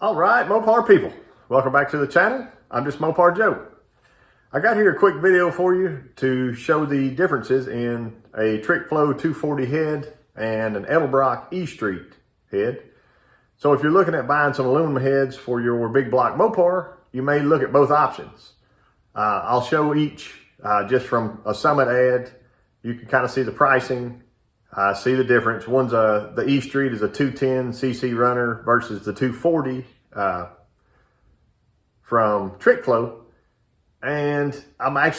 All right, Mopar people, welcome back to the channel. I'm JustMoparJoe. I got here a quick video for you to show the differences in a Trickflow 240 head and an Edelbrock E Street head. So if you're looking at buying some aluminum heads for your big block Mopar, you may look at both options. I'll show each just from a Summit ad. You can kind of see the pricing, see the difference. One's the E Street is a 210cc runner versus the 240 from Trickflow. And my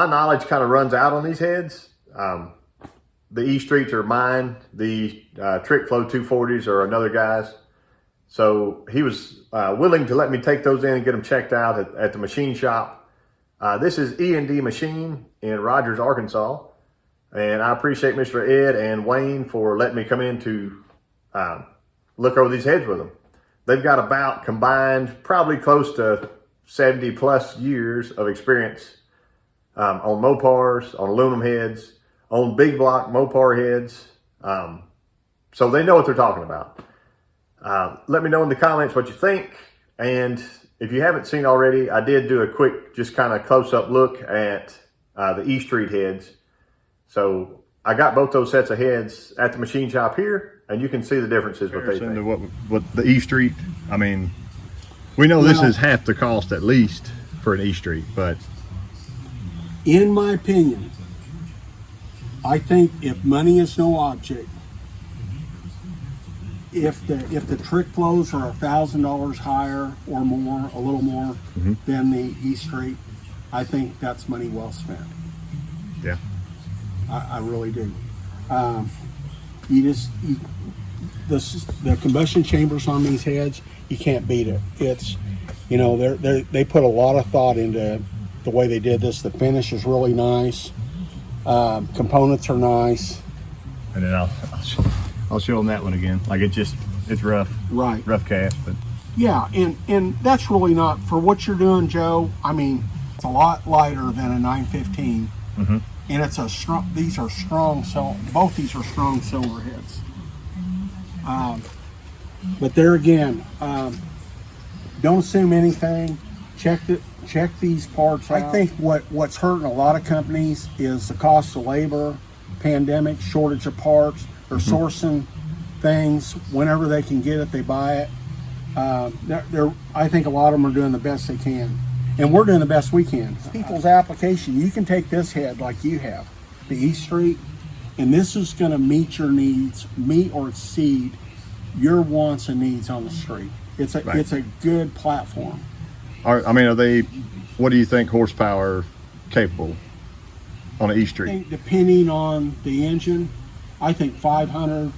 knowledge kind of runs out on these heads. The E Streets are mine. The Trickflow 240s are another guy's. So he was willing to let me take those in and get them checked out at the machine shop. This is E&D Machine in Rogers, Arkansas. And I appreciate Mr. Ed and Wayne for letting me come in to look over these heads with them. They've got about combined probably close to 70 plus years of experience on Mopars, on aluminum heads, on big block Mopar heads. So they know what they're talking about. Let me know in the comments what you think. And if you haven't seen already, I did do a quick, just kind of close-up look at the E Street heads. So I got both those sets of heads at the machine shop here, and you can see the differences what they think. To what the E Street, I mean, we know this is half the cost at least for an E Street, but in my opinion, I think if money is no object, if the Trickflows are $1,000 higher or more, a little more than the E Street, I think that's money well spent. Yeah. I really do. The combustion chambers on these heads, you can't beat it. It's, you know, they put a lot of thought into the way they did this. The finish is really nice. Components are nice. And then I'll show them that one again. Like it's rough. Right. Rough cast, but. Yeah, and that's really not, for what you're doing, Joe, I mean, it's a lot lighter than a 915. And it's a strong, these are strong, both these are strong cylinder heads. But there again, don't assume anything. Check these parts out. I think what's hurting a lot of companies is the cost of labor, pandemic, shortage of parts. They're sourcing things whenever they can get it, they buy it. I think a lot of them are doing the best they can. And we're doing the best we can. People's application, you can take this head like you have, the E Street, and this is going to meet your needs, meet or exceed your wants and needs on the street. It's a good platform. Are they, what do you think horsepower capable on an E Street? I think depending on the engine, I think 500,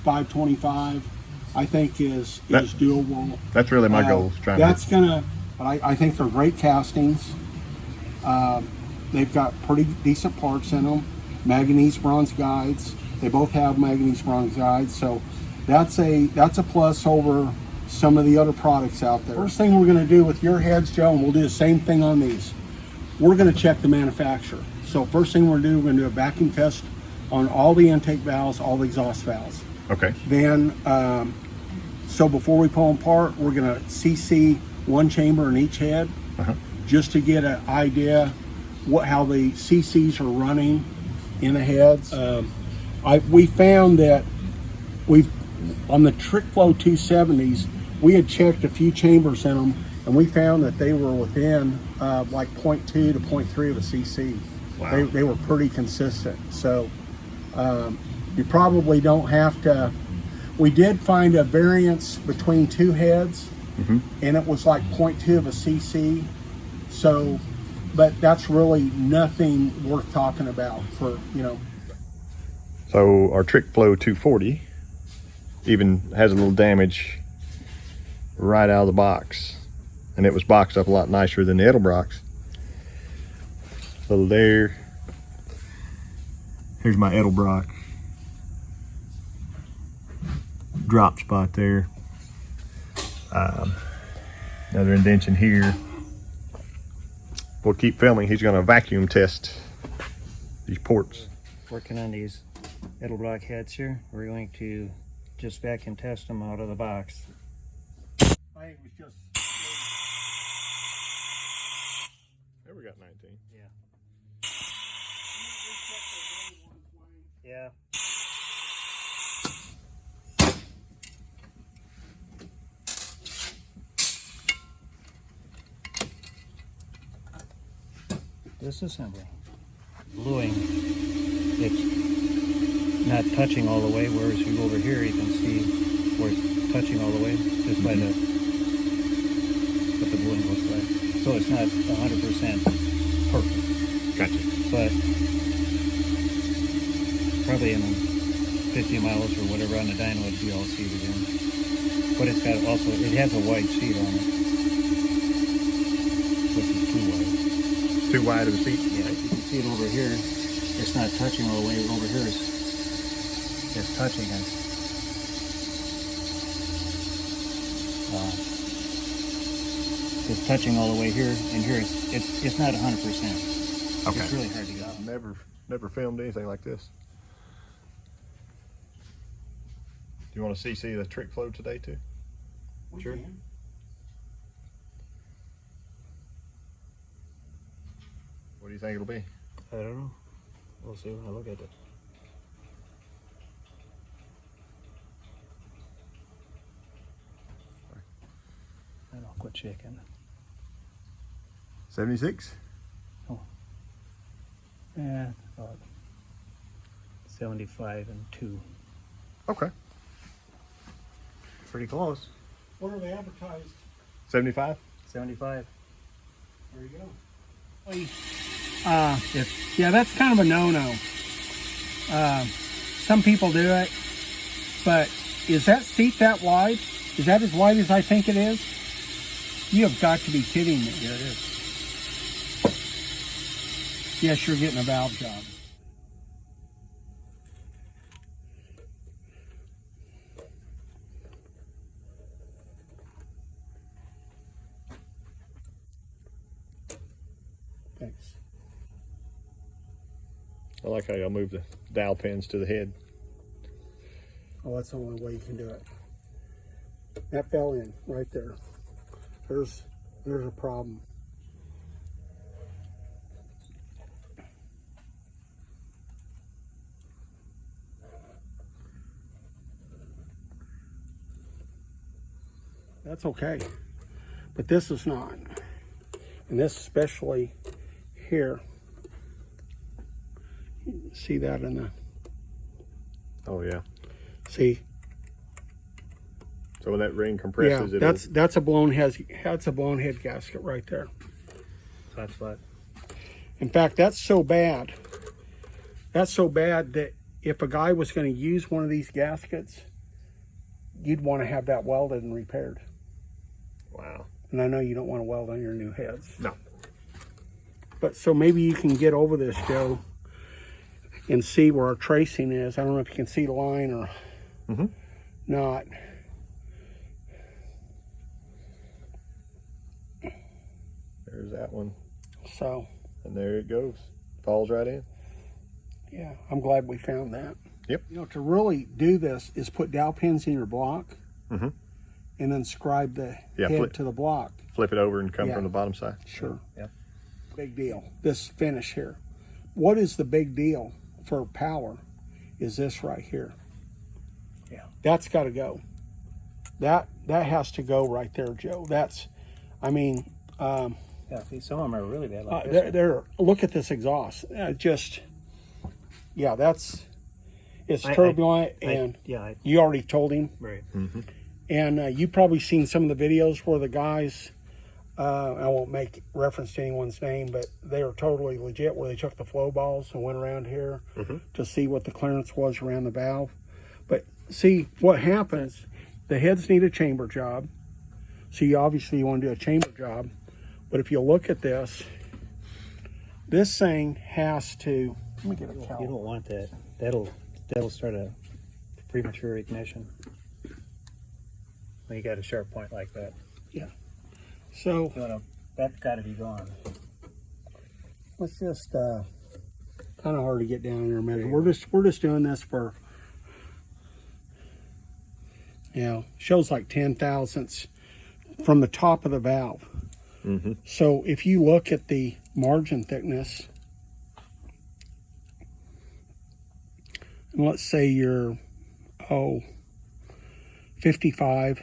525, I think is doable. That's really my goal. But I think they're great castings. They've got pretty decent parts in them. Manganese bronze guides. They both have manganese bronze guides, so that's a plus over some of the other products out there. First thing we're going to do with your heads, Joe, and we'll do the same thing on these. We're going to check the manufacturer. So first thing we're going to do a vacuum test on all the intake valves, all the exhaust valves. Okay. Then, so before we pull them apart, we're going to CC one chamber in each head, just to get an idea how the CCs are running in the heads. We found that on the Trickflow 270s, we had checked a few chambers in them, and we found that they were within like 0.2 to 0.3 of a CC. Wow. They were pretty consistent. So you probably don't have to. We did find a variance between two heads, and it was like 0.2 of a CC. So, but that's really nothing worth talking about for, you know. So our Trickflow 240 even has a little damage right out of the box, and it was boxed up a lot nicer than the Edelbrocks. So here's my Edelbrock drop spot there. Another indentation here. We'll keep filming. He's going to vacuum test these ports. Working on these Edelbrock heads here. We're going to just vacuum test them out of the box. I think it was just. There we got 19. Yeah. Yeah. Disassembly. Gluing. It's not touching all the way, whereas if you go over here, you can see where it's touching all the way just by the what the gluing looks like. So it's not 100% perfect. Gotcha. But probably in 50 miles or whatever on the dyno it'd be all seated in. But it's got also, it has a wide seat on it, which is too wide. Too wide of a seat? Yeah, you can see it over here. It's not touching all the way. Over here it's touching it. It's touching all the way here, and here it's not 100%. Okay. It's really hard to get out. Never filmed anything like this. Do you want to CC the Trickflow today too? Sure. What do you think it'll be? I don't know. We'll see when I look at it. And I'll quit shaking. 76? Yeah, about 75 and 2. Okay. Pretty close. What are they advertised? 75? 75. There you go. Yeah, that's kind of a no-no. Some people do it, but is that seat that wide? Is that as wide as I think it is? You have got to be kidding me. Yeah, it is. Yes, you're getting a valve job. Thanks. I like how y'all move the dowel pins to the head. Oh, that's the only way you can do it. That fell in right there. There's a problem. That's okay, but this is not, and this especially here. See that in the? Oh yeah. See. So when that ring compresses, Yeah, that's a Bonehead gasket right there. That's what. In fact, that's so bad. That's so bad that if a guy was going to use one of these gaskets, you'd want to have that welded and repaired. Wow. And I know you don't want to weld on your new heads. No. But so maybe you can get over this, Joe, and see where our tracing is. I don't know if you can see the line or not. There's that one. So. And there it goes. Falls right in. Yeah, I'm glad we found that. Yep. You know, to really do this is put dowel pins in your block and then scribe the head to the block. Flip it over and come from the bottom side. Sure. Yep. Big deal. This finish here. What is the big deal for power is this right here. Yeah. That's got to go. That this to go right there, Joe. That's, I mean. Yeah, see, some of them are really bad. Like this they're look at this exhaust. Yeah, it's turbulent, and you already told him. Right. And you've probably seen some of the videos where the guys, I won't make reference to anyone's name, but they are totally legit, where they took the flow balls and went around here to see what the clearance was around the valve. But see, what happens, the heads need a chamber job. So you obviously want to do a chamber job. But if you look at this thing has to, let me get a towel. You don't want that. That'll start a premature ignition. When you got a sharp point like that. Yeah. So that's got to be gone. Let's just kind of hard to get down there and measure. We're just doing this for, you know, shows like 10 thousandths, from the top of the valve. So if you look at the margin thickness, and let's say you're 55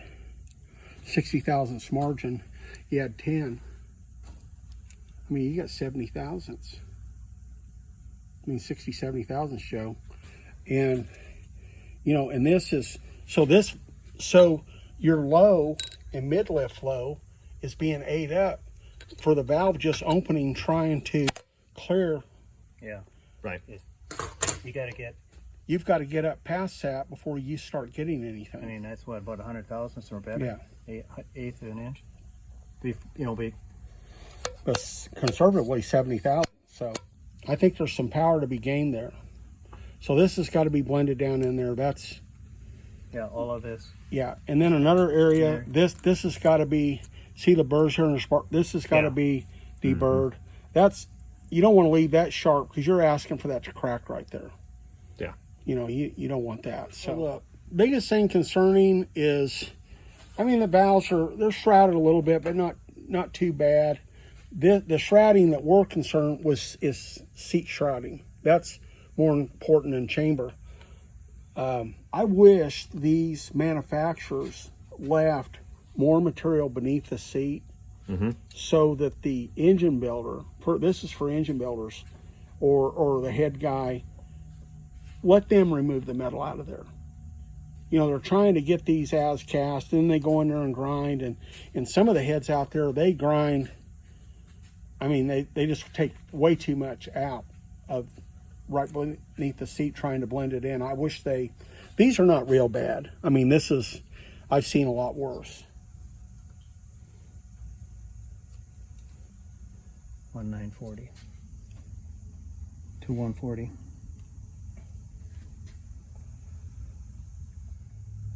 60 thousandths margin, you had 10, I mean, you got 70 thousandths. I mean, 60 70 thousandths, Joe. And you know, and this is so your low and mid lift flow is being ate up for the valve just opening, trying to clear. Yeah. Right. You got to get, You've got to get up past that before you start getting anything. I mean, that's what, about 100 thousandths or better? Yeah. Eighth of an inch. Be, you know, be, But conservatively 70,000. So I think there's some power to be gained there. So this has got to be blended down in there. That's, yeah, all of this. yeah. And then another area, this has got to be, see the burrs here in the spark, this has got to be deburred. That's, you don't want to leave that sharp because you're asking for that to crack right there. Yeah. You know, you don't want that. So the biggest thing concerning is, I mean, the valves they're shrouded a little bit, but not too bad. The shrouding that we're concerned is seat shrouding. That's more important than chamber. I wish these manufacturers left more material beneath the seat so that the engine builder, this is for engine builders or the head guy, let them remove the metal out of there. You know, they're trying to get these as cast, then they go in there and grind, and some of the heads out there, they grind. I mean, they just take way too much out of right beneath the seat trying to blend it in. I wish these are not real bad. I mean, I've seen a lot worse. 1940 to 140.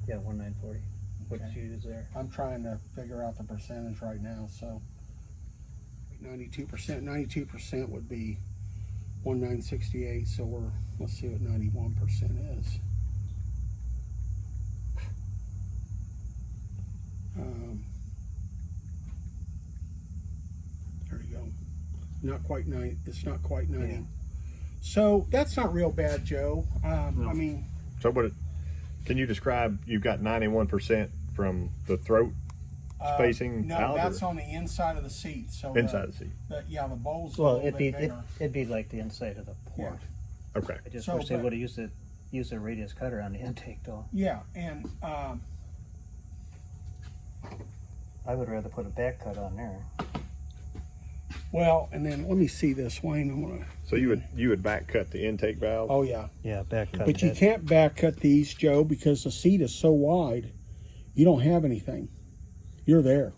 Yeah, 1940. What did you use there? I'm trying to figure out the percentage right now. So 92%. 92% would be 1968. So let's see what 91% is. There you go. Not quite 90. It's not quite 90. Yeah. So that's not real bad, Joe. No. I mean. So can you describe, you've got 91% from the throat spacing no, out? That's on the inside of the seat. So inside the seat. Yeah, the bowl's Well, a little bit bigger. it'd be like the inside of the port. Yeah. Okay. I just wish they would have used a radius cutter on the intake, though. Yeah, and I would rather put a back cut on there. well, and then let me see this, Wayne. I'm gonna. So you would back cut the intake valve? Oh yeah. Yeah, back cut. But you can't back cut these, Joe, because the seat is so wide. You don't have anything. You're there.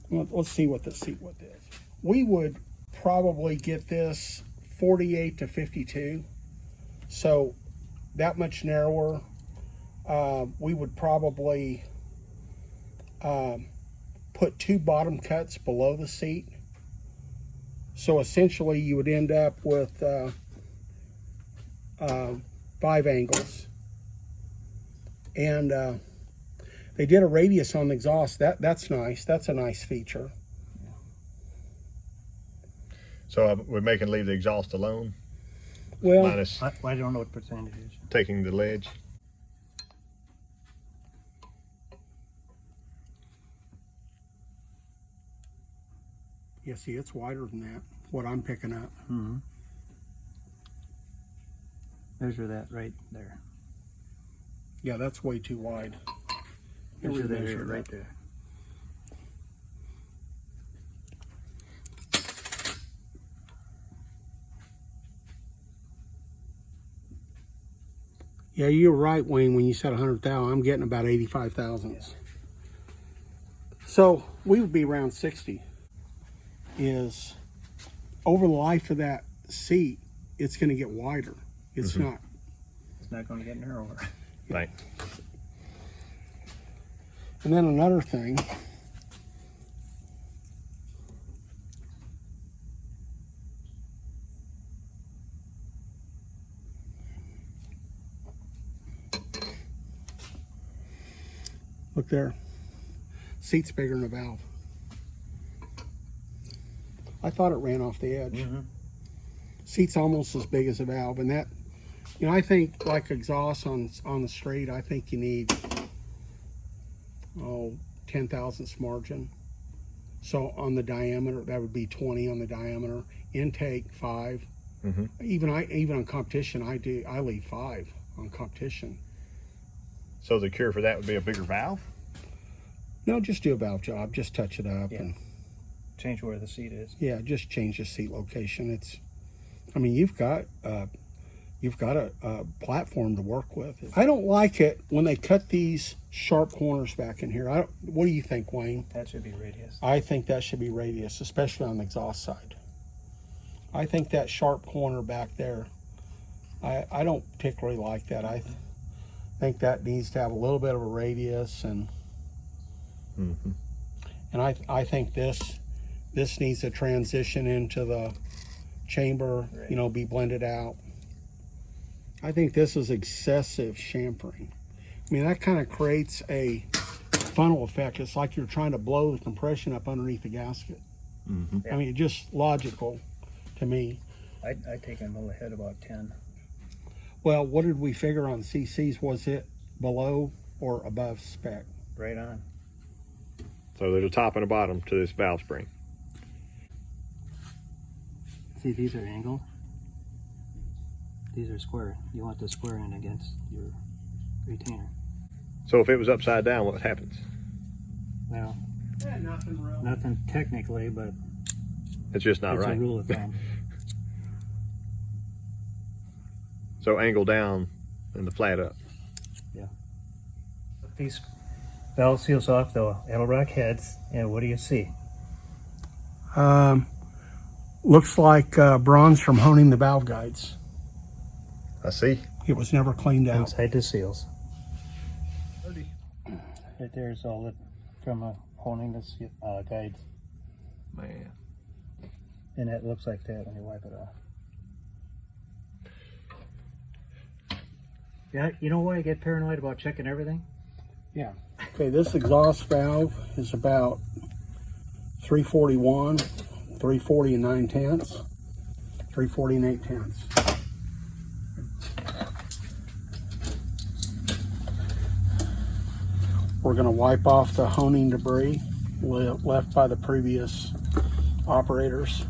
Well, let's see what the seat width is. We would probably get this 48 to 52. So that much narrower. We would probably put two bottom cuts below the seat. So essentially you would end up with 5 angles. And they did a radius on the exhaust. That's nice. That's a nice feature. So we're making leave the exhaust alone? Well, minus I don't know what percentage it is. taking the ledge? yeah, see, it's wider than that, what I'm picking up. Mm-hmm. Measure that right there. Yeah, that's way too wide. Here we Measure that measure right that. there. Yeah, you're right, Wayne, when you said 100,000. I'm getting about 85 thousandths. So we would be around 60. Is over the life of that seat, it's going to get wider. It's not. It's not going to get narrower. Right. And then another thing. Look there. Seat's bigger than the valve. I thought it ran off the edge. Seat's almost as big as the valve, and that, you know, I think like exhaust on the street, I think you need 10 thousandths margin. So on the diameter, that would be 20 on the diameter. Intake 5. Even on competition, I leave 5 on competition. So the cure for that would be a bigger valve? No, just do a valve job. Just touch it up and Change where the seat is. yeah, just change the seat location. I mean, you've got a platform to work with. I don't like it when they cut these sharp corners back in here. What do you think, Wayne? That should be radius. I think that should be radius, especially on the exhaust side. I think that sharp corner back there, I don't particularly like that. I think that needs to have a little bit of a radius, and I think this needs to transition into the chamber, you know, be blended out. I think this is excessive chamfering. I mean, that kind of creates a funnel effect. It's like you're trying to blow the compression up underneath the gasket. I mean, it's just logical to me. I'd take a mill ahead about 10. Well, what did we figure on CCs? Was it below or above spec? Right on. So there's a top and a bottom to this valve spring. See, these are angled. These are square. You want the square end against your retainer. So if it was upside down, what happens? Well, Nothing real. nothing technically, but It's just not it's right. a rule of thumb. So angle down and the flat up. These valve seals off the Edelbrock heads, and what do you see? Looks like bronze from honing the valve guides. I see. It was never cleaned out. Inside the seals. Right there's all it from honing the guides, Man. and it looks like that when you wipe it off. Yeah, you know why I get paranoid about checking everything? Yeah. Okay, this exhaust valve is about 341, 340 and 9/10, 340 and 8/10. We're going to wipe off the honing debris left by the previous operators.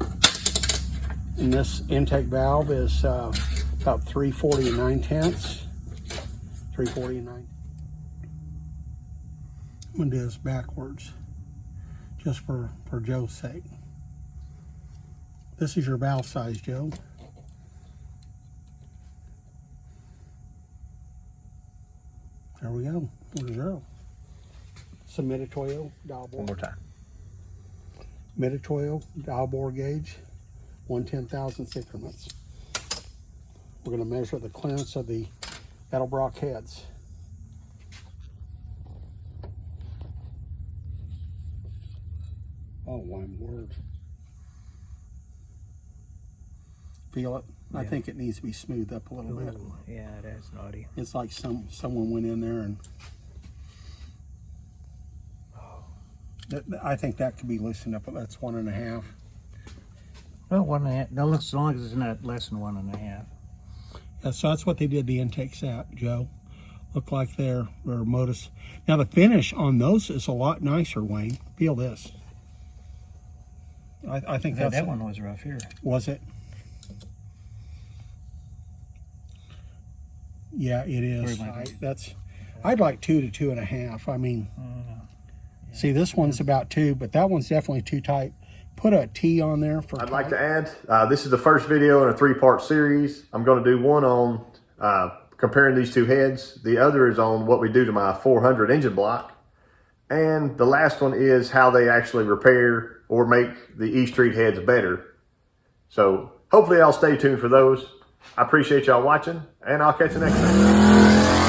And this intake valve is about 340 and 9/10, 340 and 9. I'm going to do this backwards, just for Joe's sake. This is your valve size, Joe. There we go. 1-0. Some Meditoyo dial bore. One more time. Meditoyo dial bore gauge, 1/10,000th increments. We're going to measure the clearance of the Edelbrock heads. Oh, my word. Feel it? I think it needs to be smoothed up a little bit. Ooh, yeah, that's naughty. It's like someone went in there and I think that could be loosened up, but that's 1.5. Well, 1.5. That looks, as long as it's not less than 1.5. Yeah, so that's what they did the intakes at, Joe. Look like they're modus. Now the finish on those is a lot nicer, Wayne. Feel this. I think Yeah, that's that one was rough here. Was it? Yeah, it is. Where am I? I'd like 2 to 2.5. I mean, see, this one's about 2, but that one's definitely too tight. Put a T on there for. I'd like to add, this is the first video in a 3-part series. I'm going to do one on comparing these two heads. The other is on what we do to my 400 engine block. And the last one is how they actually repair or make the E Street heads better. So hopefully I'll stay tuned for those. I appreciate y'all watching, and I'll catch you next time.